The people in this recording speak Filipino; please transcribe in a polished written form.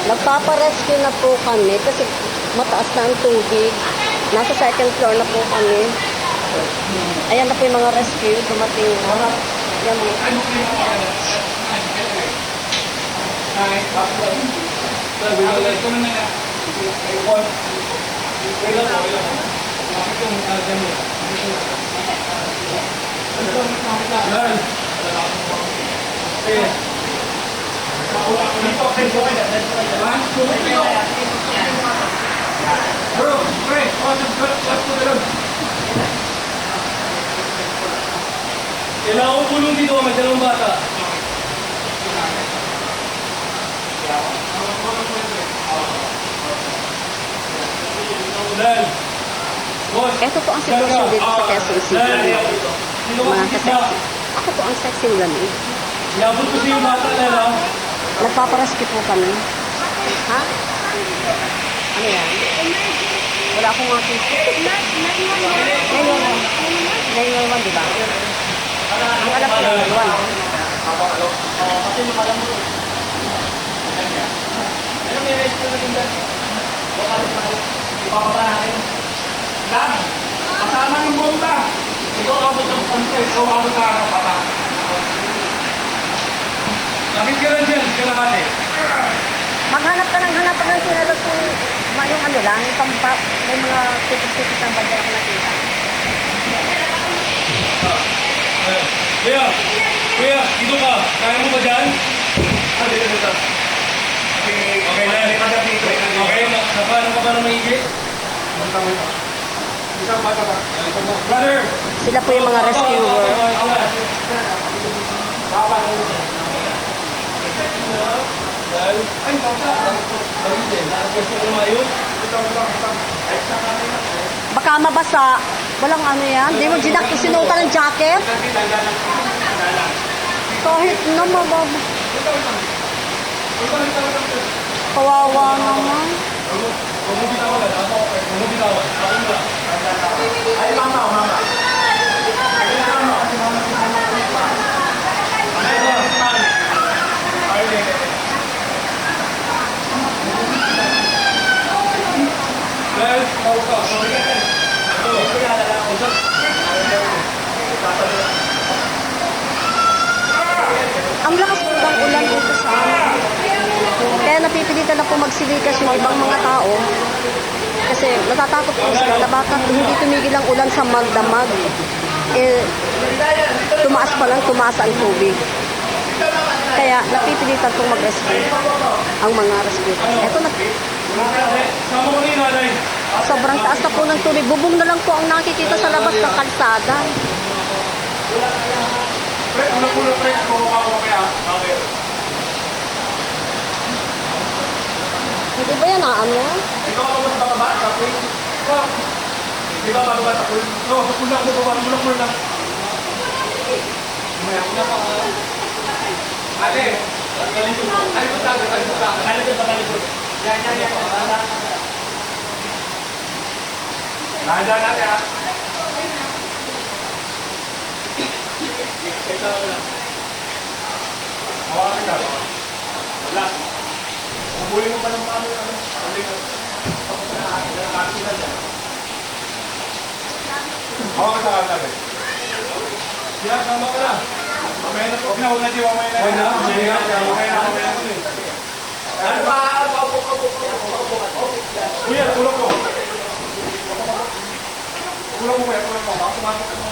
Nagpaparescue na po kami kasi mataas na ang tubig. Nasa second floor na po kami. Ayan na po yung mga rescue. Dumating na. Yan mo. Bro, pre, kailangan ko tulong dito, may dalawang bata. Dahil, boss, Ito po ang sitwasyon dito sa Quezon City. Mga kaseksi. Ako po ang sexy lamig. yabot ko siya yung bata na lang. Nagpaparescue po kami. Ha? Ano yan? Wala akong mga kiss. 911, di ba? Ang alam ko, 911. Dan, kasama ng bomba. Ito abot ng konti. Ito abot na ang bata. Bakit ka lang dyan? Kalahati. Maghanap ka ng sinalot yung ano lang, may mga tipis-tipis ng bandera ko nakita. Kuya, kuya, dito ka. Kaya mo ba dyan? Dito. Okay na. Okay, paano ka ba na maigi? Brother! Sila po yung mga rescuer. Baka mabasa. Walang ano yan. Di mo sinuotan ng jacket. Kahit na mababa. Kawawa naman. Ay, mama. Ang lakas po ng ulan dito sa amin. Kaya napipilitan na po magsilikas yung ibang mga tao. Kasi natatakot po sila na baka hindi tumigil ang ulan sa magdamag. Tumaas ang tubig. Kaya napipilitan pong mag-rescue ang mga rescue. Eto na. Sobrang taas na po ng tubig. Bubong na lang po ang nakikita sa labas ng kalsada. Hindi ba yan ano? Ikaw ako sa baba, tapos di ba bababa tapos? No, kulang mo lang. Maya na pa. Ate, kalikot mo. Kalikot tayo. Yan. Nandyan natin ha. Hawakan ka. Wala. Mabuli mo pa ng paano yung hawakan sa natin. Yan, sama ka na. Mamaya na po. Huwag na, di mamaya na. Mamaya na. Ano ba? Kuya, tulog ko. Tulog mo kuya, tulog mo.